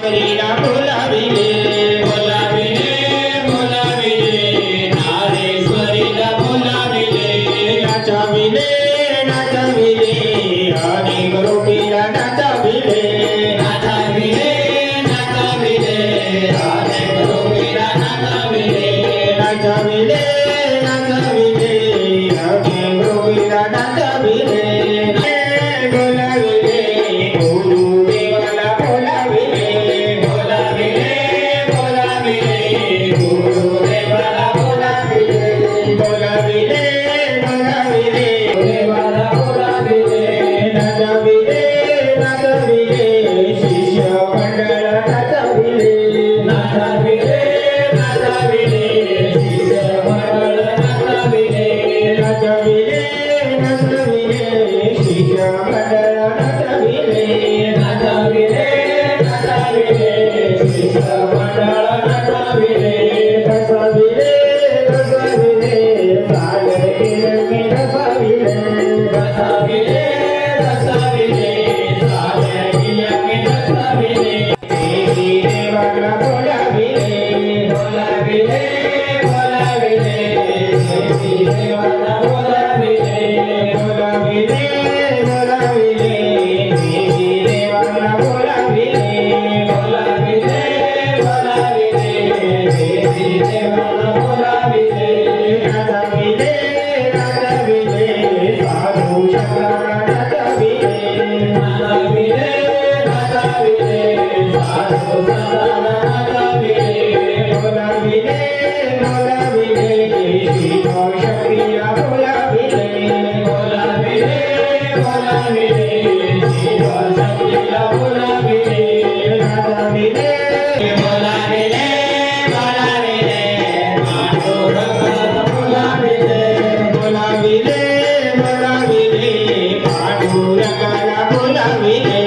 नारेश्वरीला बोलाविले बोलाविले बोलाविले नारेश्वरीला बोलाविले नाचाविले नाचाविले अनेक गोपीला नाचाविले नाचाविले नाचाविले अनेक गोपीला नाचाविले नाचाविले नाचाविले अनेक गोपीला नाचाविले बोलाविले गुरुदेवाला बोलाविले बोलाविले बोलाविले गुरुदेवाला बोलाविले बोलाविले बोलाविले देवाला बोलाविले नाचाविले नाचाविले शिष्य मंडळ नाचाविले नाचाविले नाचाविले शिष्य मंडळ नाचाविले नाचाविले नाचाविले शिष्य मंडळ नाचाविले नाचाविले नाचाविले शिष्य मंडळ नाचाविले बसाविले बसाविले सागर केळमी बसाविले बसाविले बसाविले साऱ्या किल्ल्याने बसाविले देवी देवाला बोलाविले बोलाविले बोलाविले देवी देवाला बोलाविले बोलाविले बोलाविले देवी देवाला बोलाविले बोलाविले बोलाविले देवी देवाला बोलाविले नाचाविले नाचाविले साधू शंकराला नाचाविले नाचाविले नाचाविले साधू संतांना नाचाविले बोलाविले बोलाविले शिव शक्तीला बोलाविले बोलाविले बोलाविले शिव शक्तीला बोलाविले नाचाविले बोलाविले बोलाविले पांडुरंगाला बोलाविले बोलाविले बोलाविले पांडुरंगाला बोलाविले